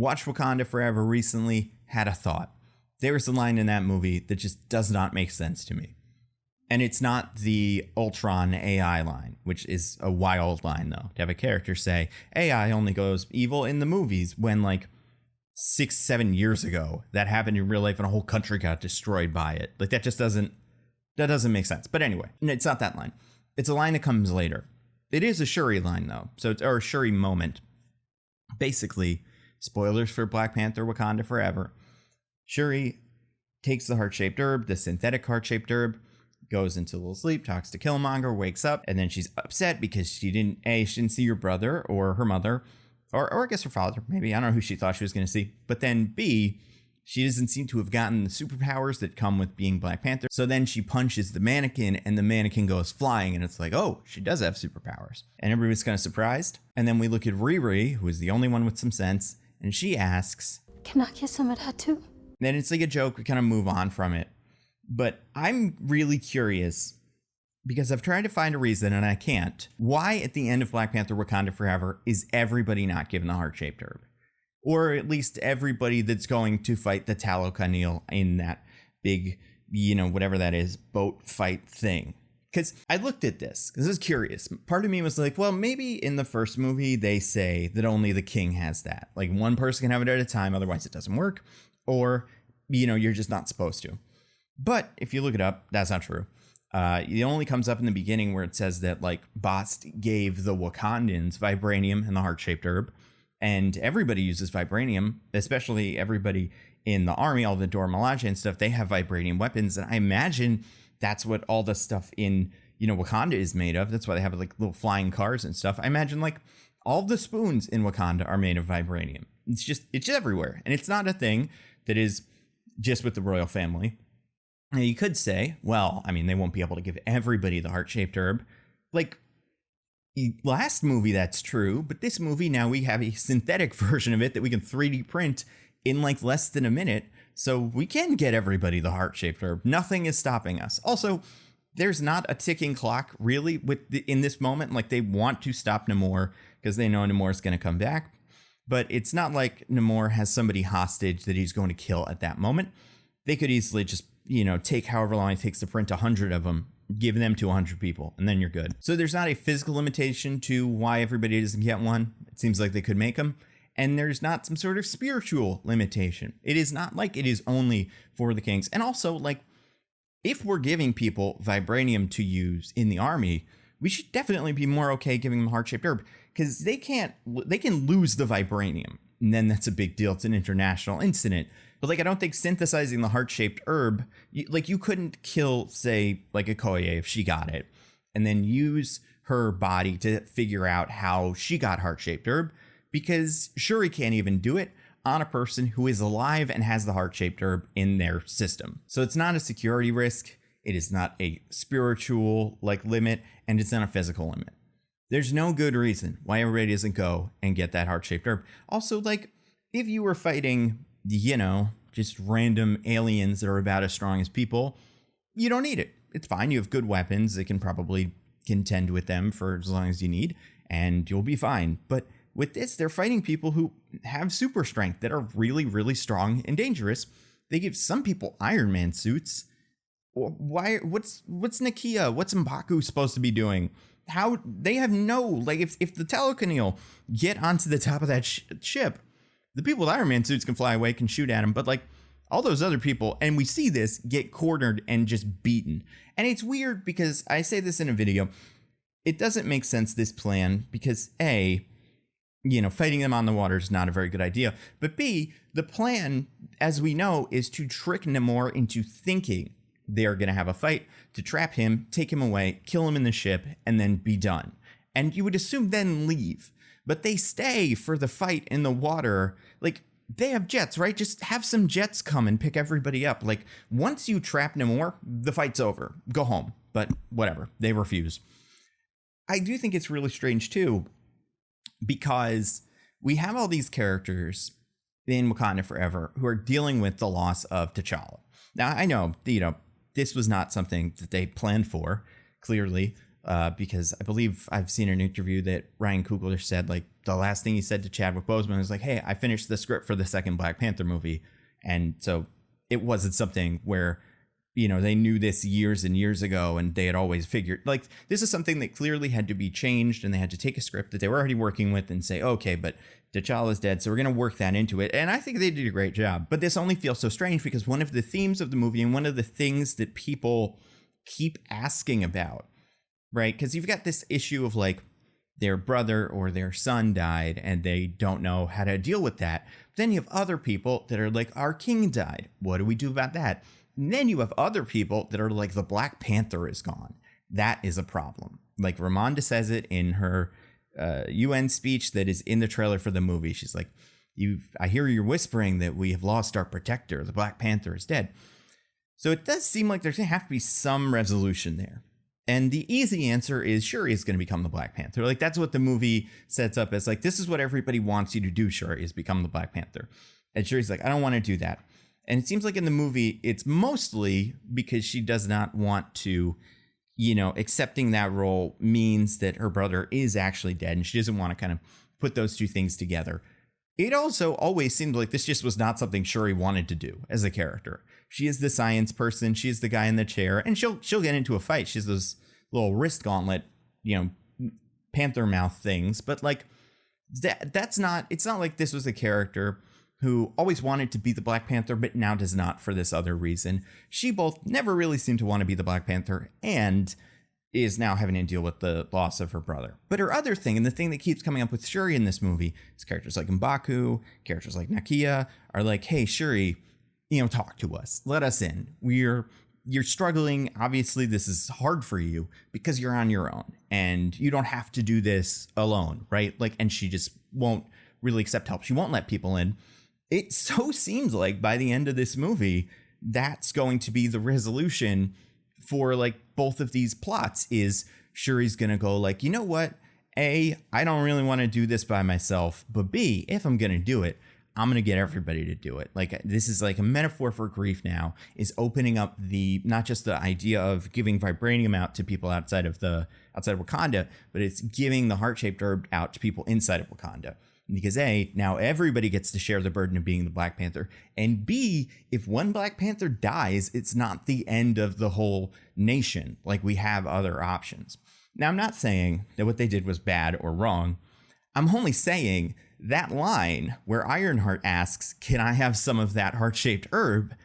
watched Wakanda Forever recently, had a thought. There was a line in that movie that just does not make sense to me. And it's not the Ultron AI line, which is a wild line, though. To have a character say, AI only goes evil in the movies when, like, 6-7 years ago, that happened in real life and a whole country got destroyed by it. Like, that just doesn't make sense. But anyway, it's not that line. It's a line that comes later. It is a Shuri line, though. Or a Shuri moment. Basically, spoilers for Black Panther, Wakanda Forever. Shuri takes the heart-shaped herb, the synthetic heart-shaped herb, goes into a little sleep, talks to Killmonger, wakes up, and then she's upset because she didn't see her brother or her mother, or I guess her father, maybe. I don't know who she thought she was going to see. But then B, she doesn't seem to have gotten the superpowers that come with being Black Panther. So then she punches the mannequin, and the mannequin goes flying, and it's like, oh, she does have superpowers. And everybody's kind of surprised. And then we look at Riri, who is the only one with some sense, and she asks, "Can I get some of that too?" Then it's like a joke. We kind of move on from it. But I'm really curious, because I've tried to find a reason and I can't. Why at the end of Black Panther Wakanda Forever is everybody not given the heart-shaped herb? Or at least everybody that's going to fight the Talokanil in that big, whatever that is, boat fight thing. Because I looked at this, because I was curious. Part of me was like, well, maybe in the first movie they say that only the king has that. Like, one person can have it at a time, otherwise it doesn't work. Or, you're just not supposed to. But if you look it up, that's not true. It only comes up in the beginning where it says that, like, Bast gave the Wakandans vibranium and the heart-shaped herb. And everybody uses vibranium, especially everybody in the army, all the Dora Milaje and stuff. They have vibranium weapons. And I imagine that's what all the stuff in, Wakanda is made of. That's why they have, like, little flying cars and stuff. I imagine, like, all the spoons in Wakanda are made of vibranium. It's everywhere. And it's not a thing that is just with the royal family. Now, you could say, well, I mean, they won't be able to give everybody the heart-shaped herb. Like, last movie, that's true. But this movie, now we have a synthetic version of it that we can 3D print in, like, less than a minute. So we can get everybody the heart-shaped herb. Nothing is stopping us. Also, there's not a ticking clock, really, in this moment. Like, they want to stop Namor because they know Namor is going to come back. But it's not like Namor has somebody hostage that he's going to kill at that moment. They could easily just, take however long it takes to print 100 of them, give them to 100 people, and then you're good. So there's not a physical limitation to why everybody doesn't get one. It seems like they could make them. And there's not some sort of spiritual limitation. It is not like it is only for the kings. And also, like, if we're giving people vibranium to use in the army, we should definitely be more okay giving them heart-shaped herb, because they can lose the vibranium. And then that's a big deal. It's an international incident. But, like, I don't think synthesizing the heart-shaped herb, you couldn't kill, say, like, Okoye if she got it, and then use her body to figure out how she got heart-shaped herb, because Shuri can't even do it on a person who is alive and has the heart-shaped herb in their system. So it's not a security risk. It is not a spiritual, limit, and it's not a physical limit. There's no good reason why everybody doesn't go and get that heart-shaped herb. Also, if you were fighting, just random aliens that are about as strong as people, you don't need it. It's fine. You have good weapons that can probably contend with them for as long as you need, and you'll be fine. But with this, they're fighting people who have super strength that are really, really strong and dangerous. They give some people Iron Man suits. Why? What's Nakia? What's M'Baku supposed to be doing? How? They have no, if the Talokanil get onto the top of that ship, the people with Iron Man suits can fly away, can shoot at them, but all those other people, and we see this, get cornered and just beaten. And it's weird because I say this in a video, it doesn't make sense, this plan, because A, fighting them on the water is not a very good idea. But B, the plan, as we know, is to trick Namor into thinking they're going to have a fight, to trap him, take him away, kill him in the ship, and then be done. And you would assume then leave. But they stay for the fight in the water. They have jets, right? Just have some jets come and pick everybody up. Once you trap Namor, the fight's over. Go home. But whatever. They refuse. I do think it's really strange, too, because we have all these characters in Wakanda Forever who are dealing with the loss of T'Challa. Now, I know, this was not something that they planned for, clearly. because I believe I've seen an interview that Ryan Coogler said, like, the last thing he said to Chadwick Boseman was like, hey, I finished the script for the second Black Panther movie. And so it wasn't something where, you know, they knew this years and years ago and they had always figured, like, this is something that clearly had to be changed, and they had to take a script that they were already working with and say, okay, but T'Challa's dead, so we're going to work that into it. And I think they did a great job. But this only feels so strange because one of the themes of the movie, and one of the things that people keep asking about, right? Because you've got this issue of, like, their brother or their son died and they don't know how to deal with that. But then you have other people that are like, our king died. What do we do about that? And then you have other people that are like, the Black Panther is gone. That is a problem. Like, Ramonda says it in her UN speech that is in the trailer for the movie. She's like, I hear you're whispering that we have lost our protector. The Black Panther is dead. So it does seem like there's going to have to be some resolution there. And the easy answer is Shuri is going to become the Black Panther. Like, that's what the movie sets up as, like, this is what everybody wants you to do, Shuri, is become the Black Panther. And Shuri's like, I don't want to do that. And it seems like in the movie, it's mostly because she does not want to, you know, accepting that role means that her brother is actually dead, and she doesn't want to kind of put those two things together. It also always seemed like this just was not something Shuri wanted to do as a character. She is the science person. She's the guy in the chair, and she'll get into a fight. She has those little wrist gauntlet, you know, panther mouth things. But like that's not. It's not like this was a character who always wanted to be the Black Panther, but now does not for this other reason. She both never really seemed to want to be the Black Panther and is now having to deal with the loss of her brother. But her other thing, and the thing that keeps coming up with Shuri in this movie, is characters like M'Baku, characters like Nakia are like, hey, Shuri, you know, talk to us. Let us in. You're struggling. Obviously, this is hard for you because you're on your own and you don't have to do this alone, right? Like, and she just won't really accept help. She won't let people in. It so seems like by the end of this movie, that's going to be the resolution for like both of these plots is Shuri's going to go like, you know what? A, I don't really want to do this by myself, but B, if I'm going to do it, I'm going to get everybody to do it. Like, this is like a metaphor for grief now, is opening up the, not just the idea of giving vibranium out to people outside of Wakanda, but it's giving the heart-shaped herb out to people inside of Wakanda. Because A, now everybody gets to share the burden of being the Black Panther. And B, if one Black Panther dies, it's not the end of the whole nation. Like, we have other options. Now, I'm not saying that what they did was bad or wrong. I'm only saying that line where Ironheart asks, can I have some of that heart-shaped herb?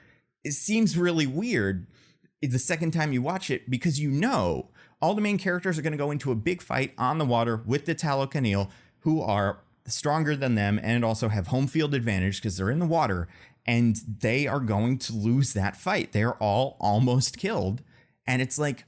It seems really weird the second time you watch it, because you know all the main characters are going to go into a big fight on the water with the Talokanil, who are stronger than them and also have home field advantage because they're in the water, and they are going to lose that fight. They're all almost killed. And it's like,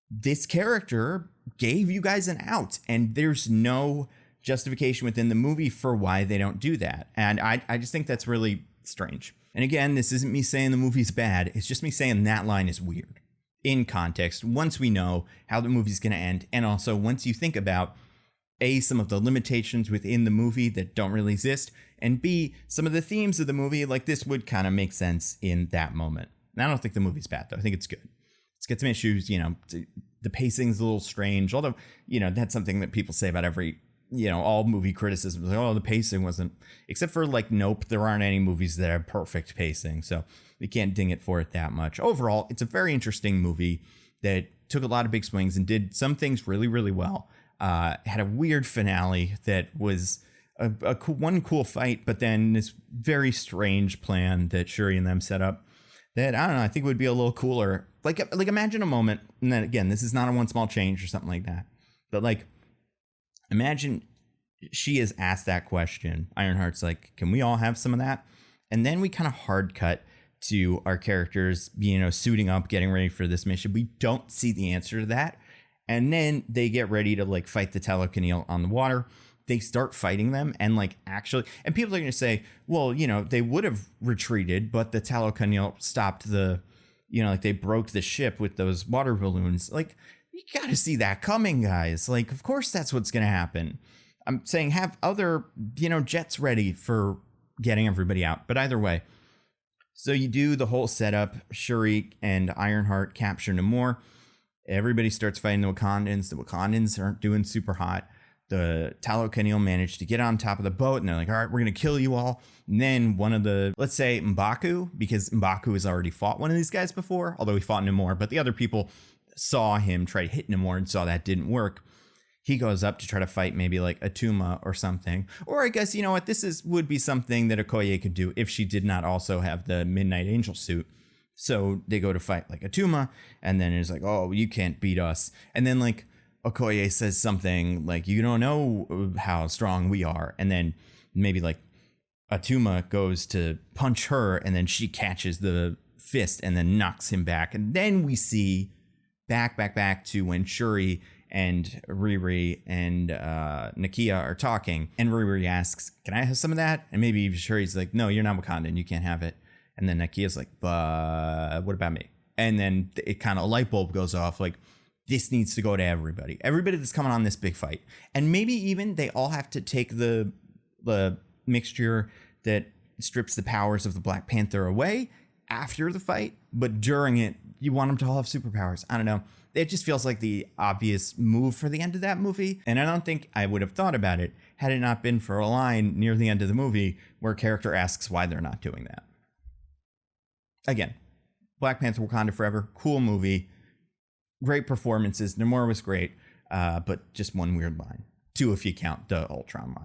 this character gave you guys an out, and there's no justification within the movie for why they don't do that. And I just think that's really strange. And again, this isn't me saying the movie's bad. It's just me saying that line is weird in context once we know how the movie's going to end. And also once you think about A, some of the limitations within the movie that don't really exist, and B, some of the themes of the movie, like this would kind of make sense in that moment. And I don't think the movie's bad, though. I think it's good. It's got some issues, you know, the pacing's a little strange, although, you know, that's something that people say about every, you know, all movie criticism. Like, oh, the pacing wasn't, except for like Nope, there aren't any movies that have perfect pacing, so we can't ding it for it that much. Overall, it's a very interesting movie that took a lot of big swings and did some things really, really well. Had a weird finale that was one cool fight, but then this very strange plan that Shuri and them set up that, I don't know, I think would be a little cooler. Like imagine a moment, and then again, this is not a one small change or something like that, but like, imagine she is asked that question. Ironheart's like, can we all have some of that? And then we kind of hard cut to our characters, you know, suiting up, getting ready for this mission. We don't see the answer to that. And then they get ready to like fight the Talokanil on the water. They start fighting them, and like actually, and people are going to say, well, you know, they would have retreated, but the Talokanil stopped the, you know, like they broke the ship with those water balloons. Like, you got to see that coming, guys. Like, of course that's what's going to happen. I'm saying have other, you know, jets ready for getting everybody out. But either way, so you do the whole setup. Shuri and Ironheart capture Namor. Everybody starts fighting the Wakandans. The Wakandans aren't doing super hot. The Talokanil managed to get on top of the boat, and they're like, all right, we're going to kill you all. And then one of the, let's say M'Baku, because M'Baku has already fought one of these guys before, although he fought Namor, but the other people saw him try to hit Namor and saw that didn't work. He goes up to try to fight maybe like Atuma or something. Or I guess, you know what, would be something that Okoye could do if she did not also have the Midnight Angel suit. So they go to fight like Atuma, and then it's like, oh, you can't beat us. And then like Okoye says something like, you don't know how strong we are. And then maybe like Atuma goes to punch her, and then she catches the fist and then knocks him back. And then we see back to when Shuri and Riri and Nakia are talking, and Riri asks, can I have some of that? And maybe Shuri's like, no, you're not Wakandan, you can't have it. And then Nakia's like, but what about me? And then it kind of a light bulb goes off, like, this needs to go to everybody that's coming on this big fight. And maybe even they all have to take the mixture that strips the powers of the Black Panther away after the fight, but during it you want them to all have superpowers. I don't know, it just feels like the obvious move for the end of that movie, and I don't think I would have thought about it had it not been for a line near the end of the movie where a character asks why they're not doing that. Again, Black Panther Wakanda Forever, cool movie, great performances. Namor was great, but just one weird line. Two if you count the Ultron line.